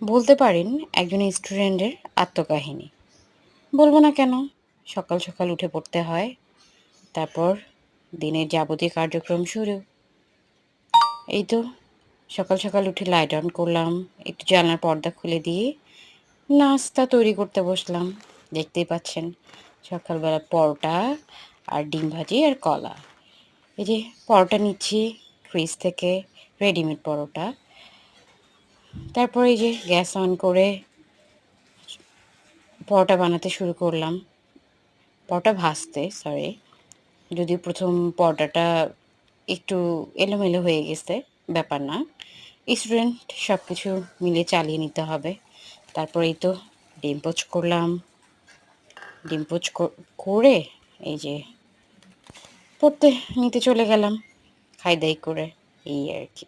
বলতে পারেন একজন স্টুডেন্টের আত্মকাহিনী। বলব না কেন? সকাল, সকাল উঠে পড়তে হয়। তারপর দিনের যাবতীয় কার্যক্রম শুরু। এই তো সকাল, সকাল উঠে লাইট অন করলাম। একটু জানলার পর্দা খুলে দিয়ে নাস্তা তৈরি করতে বসলাম। দেখতেই পাচ্ছেন সকালবেলা পরোটা আর ডিম ভাজি আর কলা। এই যে পরোটা নিচ্ছি ফ্রিজ থেকে, রেডিমেড পরোটা। তারপর এই যে গ্যাস অন করে পরোটা বানাতে শুরু করলাম। পরোটা ভাজতে, সরি। যদিও ১ম পরোটাটা একটু এলোমেলো হয়ে গেছে, ব্যাপার না। স্টুডেন্ট সবকিছু মিলিয়ে চালিয়ে নিতে হবে। তারপর এই তো ডিম পোচ করলাম। ডিম পোচ করে এই যে পড়তে নিতে চলে গেলাম খাই-দাই করে, এই আরকি।